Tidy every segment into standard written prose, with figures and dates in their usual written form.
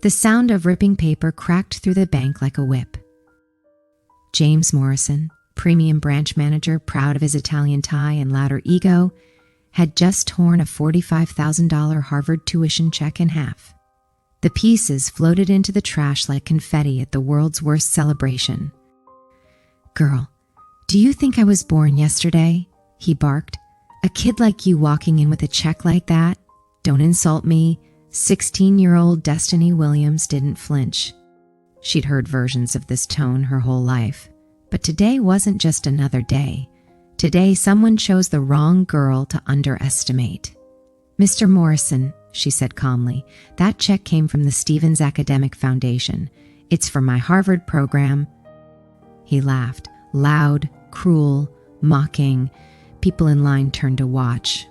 The sound of ripping paper cracked through the bank like a whip. James Morrison, premium branch manager, proud of his Italian tie and louder ego, had just torn a $45,000 Harvard tuition check in half. The pieces floated into the trash like confetti at the world's worst celebration. "Girl, do you think I was born yesterday?" he barked. "A kid like you walking in with a check like that? Don't insult me." 16-year-old Destiny Williams didn't flinch. She'd heard versions of this tone her whole life. But today wasn't just another day. Today, someone chose the wrong girl to underestimate. "Mr. Morrison," she said calmly, "that check came from the Stevens Academic Foundation. It's for my Harvard program." He laughed, loud, cruel, mocking. People in line turned to watch.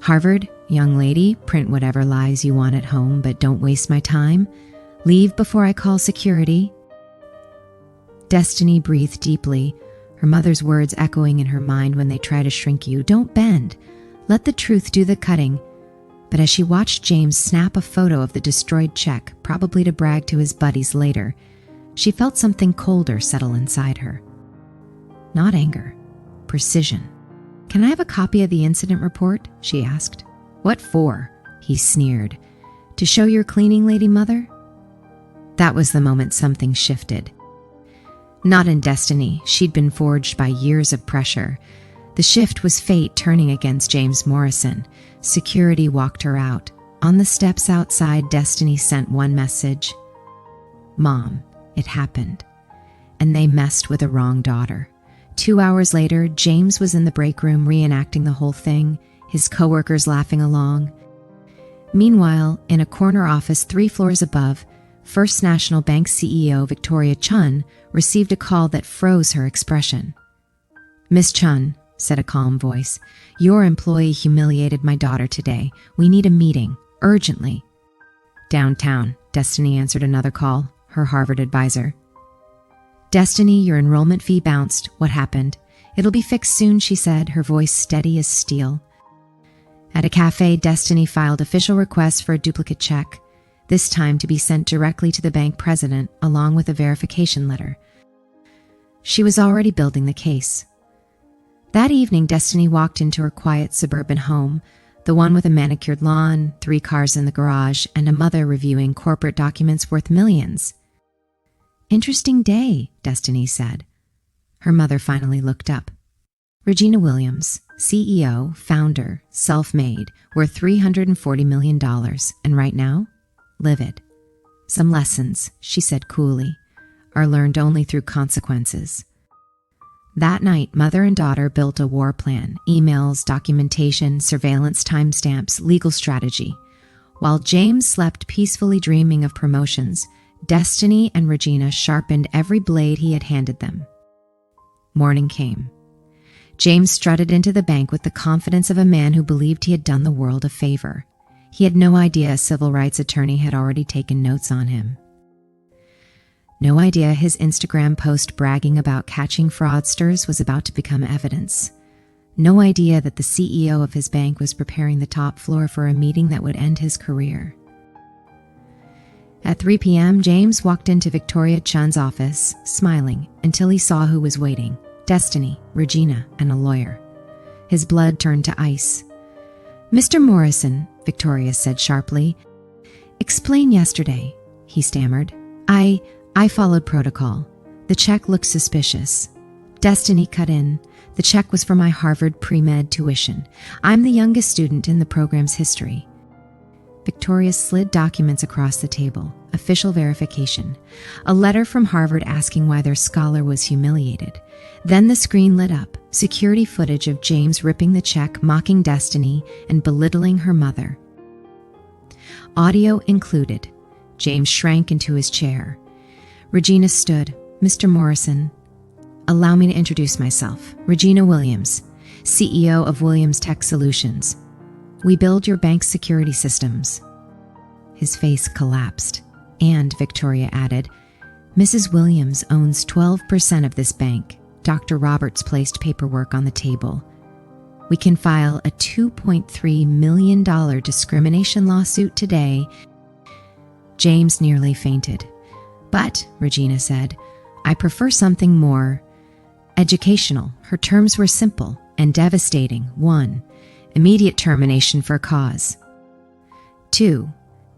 "Harvard, young lady, print whatever lies you want at home, but don't waste my time. Leave before I call security." Destiny breathed deeply, her mother's words echoing in her mind when they try to shrink you. "Don't bend. Let the truth do the cutting." But as she watched James snap a photo of the destroyed check, probably to brag to his buddies later, she felt something colder settle inside her. Not anger, precision. "Can I have a copy of the incident report?" she asked. "What for?" he sneered. "To show your cleaning lady mother?" That was the moment something shifted. Not in Destiny, she'd been forged by years of pressure. The shift was fate turning against James Morrison. Security walked her out. On the steps outside, Destiny sent one message. "Mom, it happened." And they messed with the wrong daughter. 2 hours later, James was in the break room reenacting the whole thing, his coworkers laughing along. Meanwhile, in a corner office 3 floors above, First National Bank CEO Victoria Chun received a call that froze her expression. "Miss Chun," said a calm voice, "your employee humiliated my daughter today. We need a meeting, urgently." "Downtown," Destiny answered another call, her Harvard advisor. "Destiny, your enrollment fee bounced. What happened?" "It'll be fixed soon," she said, her voice steady as steel. At a cafe, Destiny filed official requests for a duplicate check, this time to be sent directly to the bank president along with a verification letter. She was already building the case. That evening, Destiny walked into her quiet suburban home, the one with a manicured lawn, 3 cars in the garage, and a mother reviewing corporate documents worth millions. "Interesting day," Destiny said. Her mother finally looked up. "Regina Williams, CEO, founder, self-made, worth $340 million, and right now, livid. Some lessons," she said coolly, "are learned only through consequences." That night, mother and daughter built a war plan, emails, documentation, surveillance timestamps, legal strategy. While James slept peacefully dreaming of promotions, Destiny and Regina sharpened every blade he had handed them. Morning came. James strutted into the bank with the confidence of a man who believed he had done the world a favor. He had no idea a civil rights attorney had already taken notes on him. No idea his Instagram post bragging about catching fraudsters was about to become evidence. No idea that the CEO of his bank was preparing the top floor for a meeting that would end his career. At 3 p.m., James walked into Victoria Chun's office, smiling, until he saw who was waiting: Destiny, Regina, and a lawyer. His blood turned to ice. "Mr. Morrison," Victoria said sharply. "Explain yesterday," he stammered. I followed protocol. The check looked suspicious." Destiny cut in. "The check was for my Harvard pre-med tuition. I'm the youngest student in the program's history." Victoria slid documents across the table. Official verification. A letter from Harvard asking why their scholar was humiliated. Then the screen lit up. Security footage of James ripping the check, mocking Destiny, and belittling her mother. Audio included. James shrank into his chair. Regina stood. "Mr. Morrison, allow me to introduce myself. Regina Williams, CEO of Williams Tech Solutions. We build your bank's security systems." His face collapsed. And, Victoria added, "Mrs. Williams owns 12% of this bank." Dr. Roberts placed paperwork on the table. "We can file a $2.3 million discrimination lawsuit today." James nearly fainted. But, Regina said, I prefer something more educational. Her terms were simple and devastating. 1. Immediate termination for cause. 2.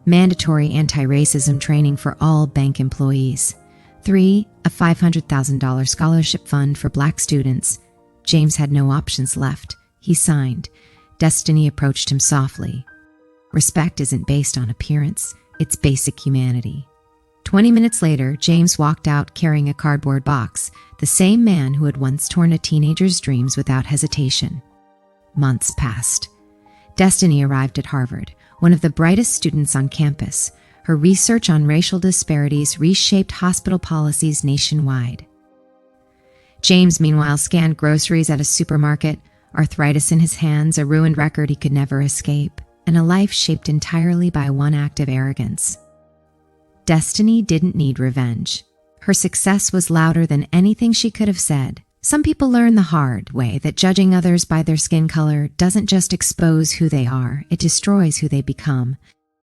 Mandatory anti-racism training for all bank employees. 3. A $500,000 scholarship fund for Black students. James had no options left. He signed. Destiny approached him softly. Respect isn't based on appearance. It's basic humanity. 20 minutes later, James walked out carrying a cardboard box, the same man who had once torn a teenager's dreams without hesitation. Months passed. Destiny arrived at Harvard, one of the brightest students on campus. Her research on racial disparities reshaped hospital policies nationwide. James, meanwhile, scanned groceries at a supermarket, arthritis in his hands, a ruined record he could never escape, and a life shaped entirely by one act of arrogance. Destiny didn't need revenge. Her success was louder than anything she could have said. Some people learn the hard way that judging others by their skin color doesn't just expose who they are, it destroys who they become.